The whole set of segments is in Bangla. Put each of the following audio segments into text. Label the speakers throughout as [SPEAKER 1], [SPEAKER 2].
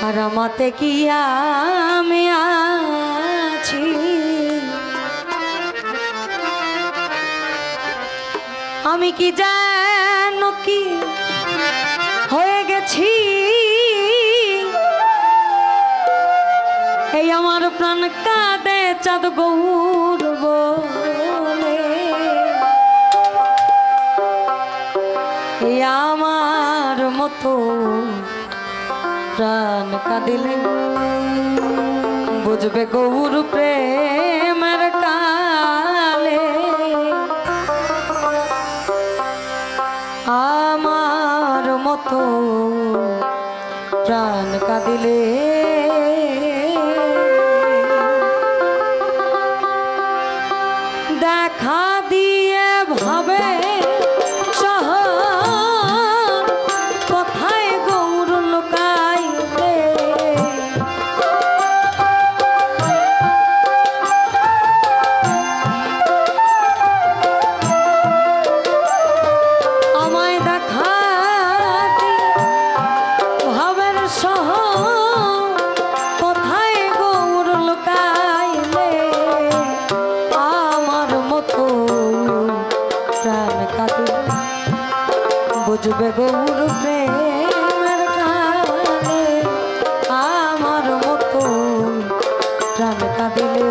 [SPEAKER 1] আর আমাতে কি আমি আছি, আমি কি জানো কি হয়ে গেছি, এই আমার প্রাণ কাঁদে চাঁদ গৌর বলে, এই আমার মতো প্রাণ কাঁদিলে বুঝবে গৌর প্রেমের কালে, আমার মতো প্রাণ কাঁদিলে দেখা দিয়ে ভাবে শহর কোথায় গৌর লুকাইলে, আমায় দেখা ভাবের শহর কোথায় গৌর লুকাইলে, আমার মতো প্রাণ কাঁদিলে বুঝবে গৌর প্রেমের কালে, আমার মতো প্রাণ কাঁদিলে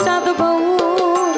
[SPEAKER 1] চাঁদ গৌর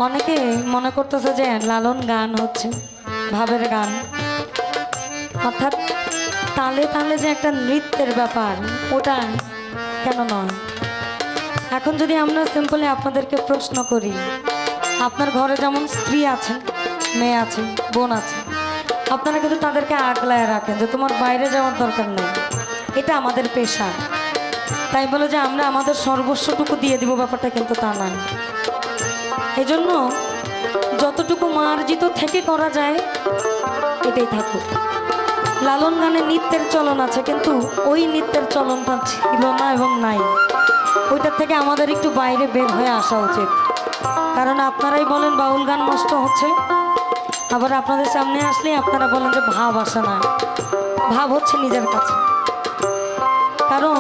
[SPEAKER 1] অনেকে মনে করতেছে যে লালন গান হচ্ছে ভাবের গান, অর্থাৎ তালে তালে যে একটা নৃত্যের ব্যাপার, ওটা কেন নয়। এখন যদি আমরা সিম্পলি আপনাদেরকে প্রশ্ন করি, আপনার ঘরে যেমন স্ত্রী আছে, মেয়ে আছে, বোন আছে, আপনারা কিন্তু তাদেরকে আগলায় রাখেন যে তোমার বাইরে যাওয়ার দরকার নেই, এটা আমাদের পেশা, তাই বলে যে আমরা আমাদের সর্বস্বটুকু দিয়ে দিব, ব্যাপারটা কিন্তু তা নয়। এই জন্য যতটুকু মার্জিত থেকে করা যায় এটাই থাকুক। লালন গানে নৃত্যের চলন আছে, কিন্তু ওই নৃত্যের চলনটা ছিল না এবং নাই। ওইটার থেকে আমাদের একটু বাইরে বের হয়ে আসা উচিত, কারণ আপনারাই বলেন বাউল গান নষ্ট হচ্ছে, আবার আপনাদের সামনে আসলে আপনারা বলেন যে ভাব আসে না। ভাব হচ্ছে নিজের কাছে, কারণ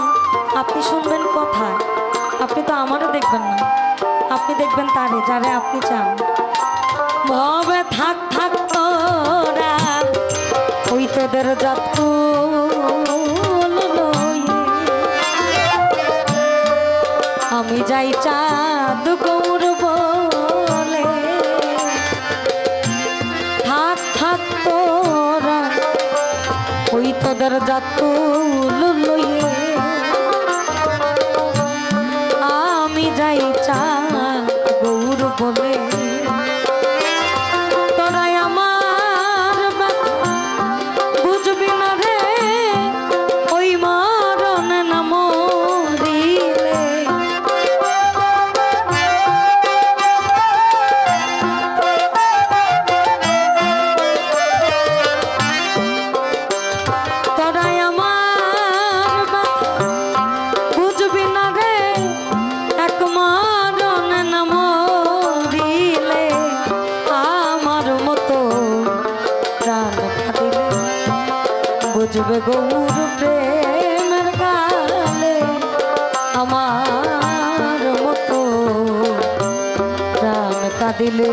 [SPEAKER 1] আপনি শুনবেন কথায়, আপনি তো আমারও দেখবেন না, আপনি দেখবেন তারে যারে আপনি চান। ভবে থাক থাক তোরা ওই তোদের যত আমি যাই চাঁদ গৌর বলে, থাক থাক তোরা ওই তোদের যত আমি যাই চাঁদ গৌর বলে। তোরাই আমার বুঝবি না রে ওই মরণ না মরিলে, তোরাই আমার বুঝবি না রে এক মরণ না মরিলে, আমার মতো প্রাণ কাঁদিলে বুঝবে গৌর প্রেমের গালে, আমার মতো প্রাণ কাঁদিলে।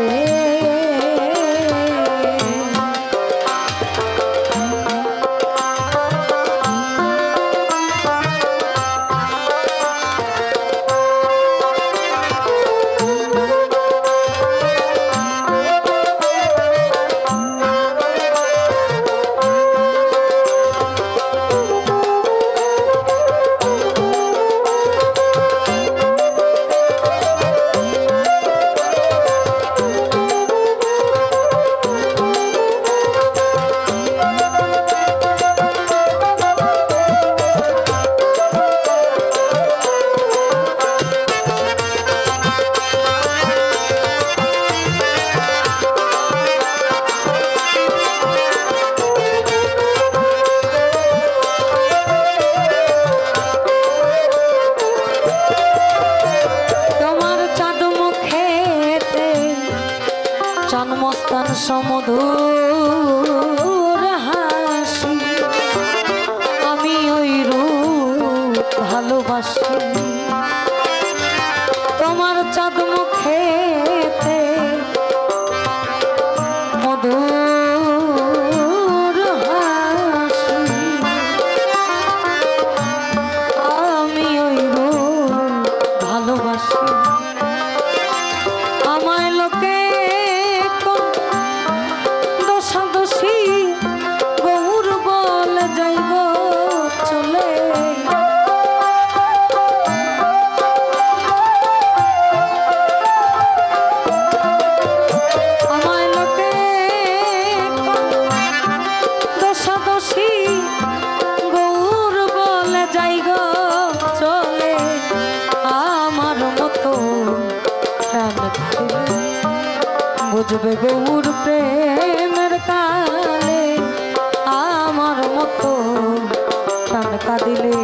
[SPEAKER 1] জন্মস্থান সমধুর হাসি, আমি ওই রূপ ভালোবাসি। তোমার চাঁদ মুখেতে মধুর হাসি, আমি ওই রূপ ভালোবাসি। আমায় লোকে দোষাদোষী গৌর বলে যাইব চলে, আমায় লোকে দোষাদোষী গৌর বলে যাইব চলে, আমার মতো প্রাণ বুঝবে গৌর প্রেমের কালে, আমার মতো প্রাণ কাঁদিলে।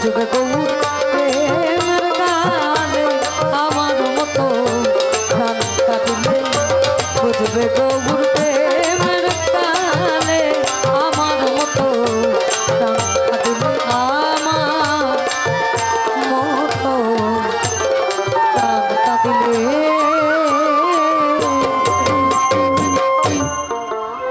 [SPEAKER 1] যুগে গো